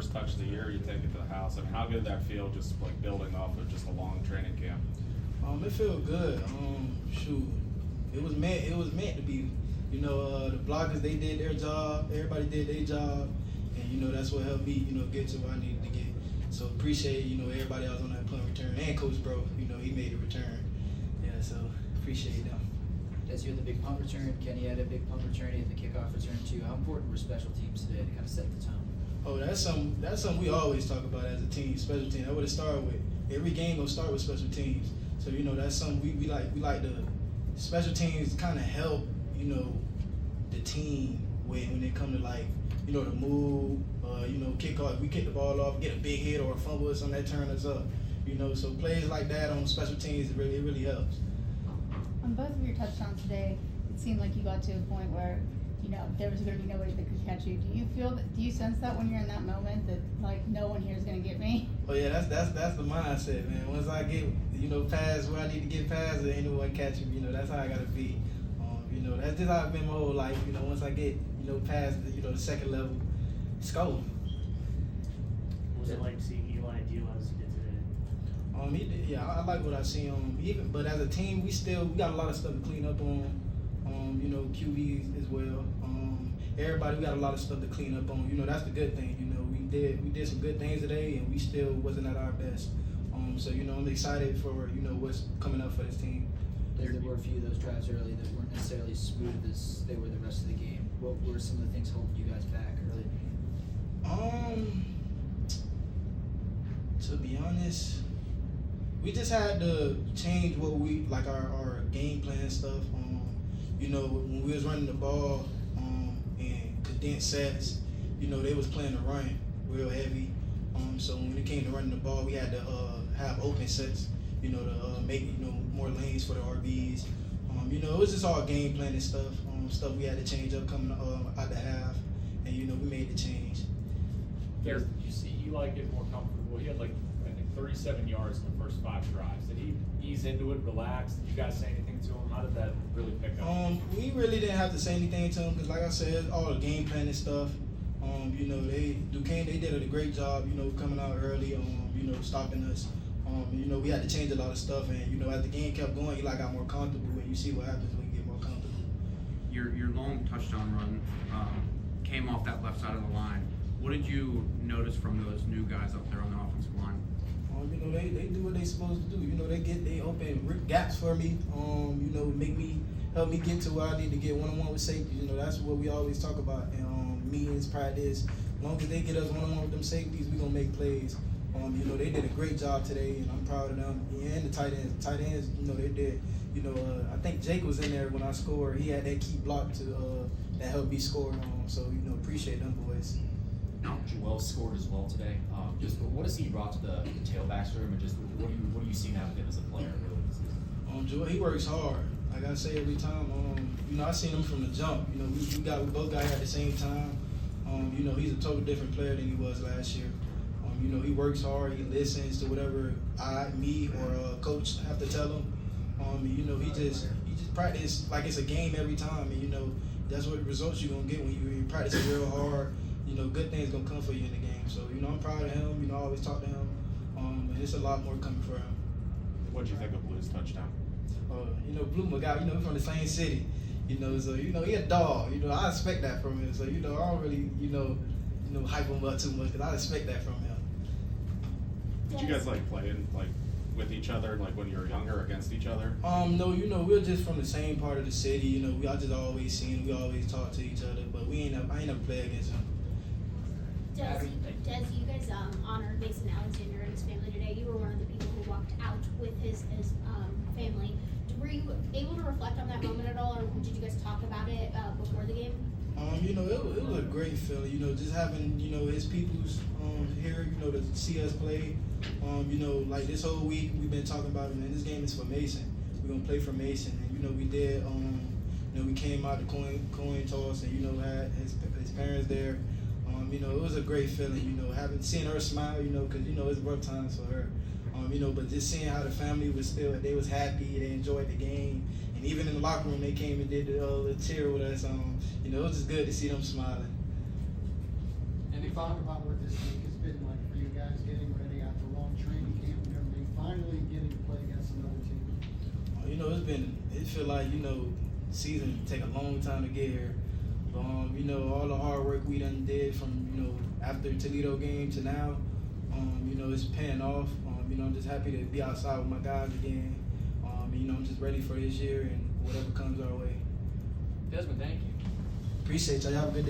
first touch of the year, you take it to the house. I mean, how good did that feel, just like building off of just a long training camp? It felt good. Shoot, it was meant to be. You know, the blockers, they did their job. Everybody did their job, and you know that's what helped me, you know, get to where I needed to get. So appreciate, you know, everybody else on that punt return, and Coach Bro, you know, he made a return. Yeah, so appreciate them. As you're the big punt return, Kenny had a big punt return, he had the kickoff return too. How important were special teams today to kind of set the tone? Oh, that's something we always talk about as a team, special team. That would have started with every game gonna start with special teams. So you know that's something we like to special teams kind of help, you know, the team when they come to, like, you know, the move, you know, kick off. We kick the ball off, get a big hit or a fumble or something that turn us up. You know, so plays like that on special teams, it really helps. On both of your touchdowns today, it seemed like you got to a point where, you know, there was going to be nobody that could catch you. Do you sense that when you're in that moment that, like, no one here is going to get me? Oh yeah, that's the mindset, man. Once I get, you know, past where I need to get past, there ain't no one catching me. You know, that's how I gotta be. You know, that's just how I've been my whole life. You know, once I get, you know, past the, you know, the second level, it's go. What was it like seeing Eli deal as he did today? He did, yeah, I like what I see. But as a team, we got a lot of stuff to clean up on. You know, QBs as well. Everybody, we got a lot of stuff to clean up on. You know, that's the good thing. You know, we did some good things today, and we still wasn't at our best. So you know, I'm excited for, you know, what's coming up for this team. There were a few of those drives early that weren't necessarily smooth as they were the rest of the game. What were some of the things holding you guys back early in the game? To be honest, we just had to change what we, like, our game plan stuff. You know, when we was running the ball in condensed sets, you know, they was playing the run real heavy. So when it came to running the ball, we had to have open sets, you know, to make, you know, more lanes for the RBs. You know, it was just all game planning stuff, stuff we had to change up coming out the half, and you know, we made the change. Did you see Eli get more comfortable? He had, like, I think 37 yards in the first 5 drives. Did he ease into it, relax? Did you guys say anything to him? How did that really pick up? We really didn't have to say anything to him because, like I said, all the game planning stuff. You know, Duquesne, they did a great job, you know, coming out early, you know, stopping us. You know, we had to change a lot of stuff, and you know, as the game kept going, Eli got more comfortable, and you see what happens when you get more comfortable. Your long touchdown run came off that left side of the line. What did you notice from those new guys up there on the offensive line? You know, they do what they supposed to do. You know, they open gaps for me. You know, help me get to where I need to get one-on-one with safeties. You know, that's what we always talk about in meetings, practice. As long as they get us one-on-one with them safeties, we gonna make plays. You know, they did a great job today, and I'm proud of them. And the tight ends. Tight ends, you know, they did. You know, I think Jake was in there when I scored. He had that key block to that helped me score. So, you know, appreciate them boys. Joel scored as well today. Just what has he brought to the tailbacks room, and just what do you see out of him as a player really this season? Joel, he works hard. Like I say every time. You know, I seen him from the jump. You know, we both got here at the same time. You know, he's a total different player than he was last year. You know, he works hard. He listens to whatever me or coach have to tell him. You know, he just practice like it's a game every time, and you know that's what results you're gonna get when you practice real hard. You know, good things gonna come for you in the game. So you know, I'm proud of him. You know, I always talk to him. And there's a lot more coming for him. What'd you think of Blue's touchdown? You know, Blue Mug out. You know, we're from the same city. You know, so you know he a dog. You know, I expect that from him. So you know, I don't really you know hype him up too much because I expect that from him. Did you guys like playing like with each other, like when you were younger, against each other? No, you know, we're just from the same part of the city. You know, I just always seen, we always talk to each other, but I ain't never played against him. Des, you guys honored Mason Alexander and his family today. You were one of the people who walked out with his family. Were you able to reflect on that moment at all, or did you guys talk about it before the game? You know, it was a great feeling. You know, just having his peoples here. You know, to see us play. You know, like this whole week we've been talking about it, man. This game is for Mason. We're gonna play for Mason, and you know we did. You know, we came out the coin toss, and you know had his parents there. You know, it was a great feeling. You know, seeing her smile. You know, because you know it's rough times for her. You know, but just seeing how the family was they was happy, they enjoyed the game, and even in the locker room they came and did the cheer with us. You know, it was just good to see them smiling. And talk about what this week has been like for you guys getting ready after a long training camp and everything, finally getting to play against another team? You know, it feel like, you know, season take a long time to get here. You know, all the hard work we done did from, you know, after Toledo game to now, you know, it's paying off. You know, I'm just happy to be outside with my guys again. You know, I'm just ready for this year and whatever comes our way. Desmond, thank you. Appreciate y'all. Y'all have a good day.